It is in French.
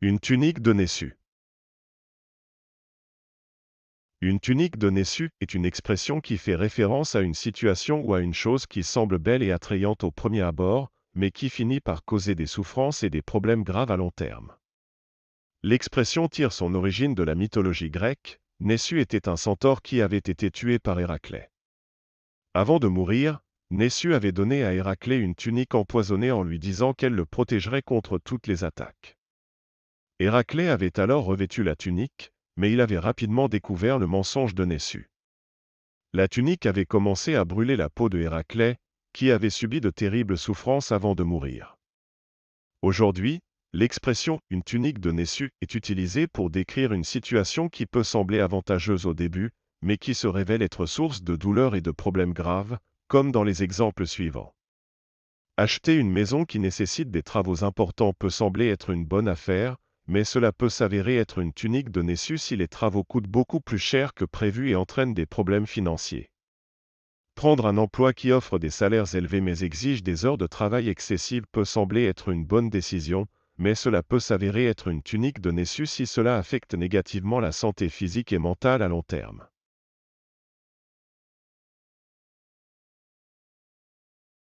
Une tunique de Nessus. Une tunique de Nessus est une expression qui fait référence à une situation ou à une chose qui semble belle et attrayante au premier abord, mais qui finit par causer des souffrances et des problèmes graves à long terme. L'expression tire son origine de la mythologie grecque. Nessus était un centaure qui avait été tué par Héraclès. Avant de mourir, Nessus avait donné à Héraclès une tunique empoisonnée en lui disant qu'elle le protégerait contre toutes les attaques. Héraclès avait alors revêtu la tunique, mais il avait rapidement découvert le mensonge de Nessus. La tunique avait commencé à brûler la peau de Héraclès, qui avait subi de terribles souffrances avant de mourir. Aujourd'hui, l'expression « une tunique de Nessus » est utilisée pour décrire une situation qui peut sembler avantageuse au début, mais qui se révèle être source de douleurs et de problèmes graves, comme dans les exemples suivants. Acheter une maison qui nécessite des travaux importants peut sembler être une bonne affaire, mais cela peut s'avérer être une tunique de Nessus si les travaux coûtent beaucoup plus cher que prévu et entraînent des problèmes financiers. Prendre un emploi qui offre des salaires élevés mais exige des heures de travail excessives peut sembler être une bonne décision, mais cela peut s'avérer être une tunique de Nessus si cela affecte négativement la santé physique et mentale à long terme.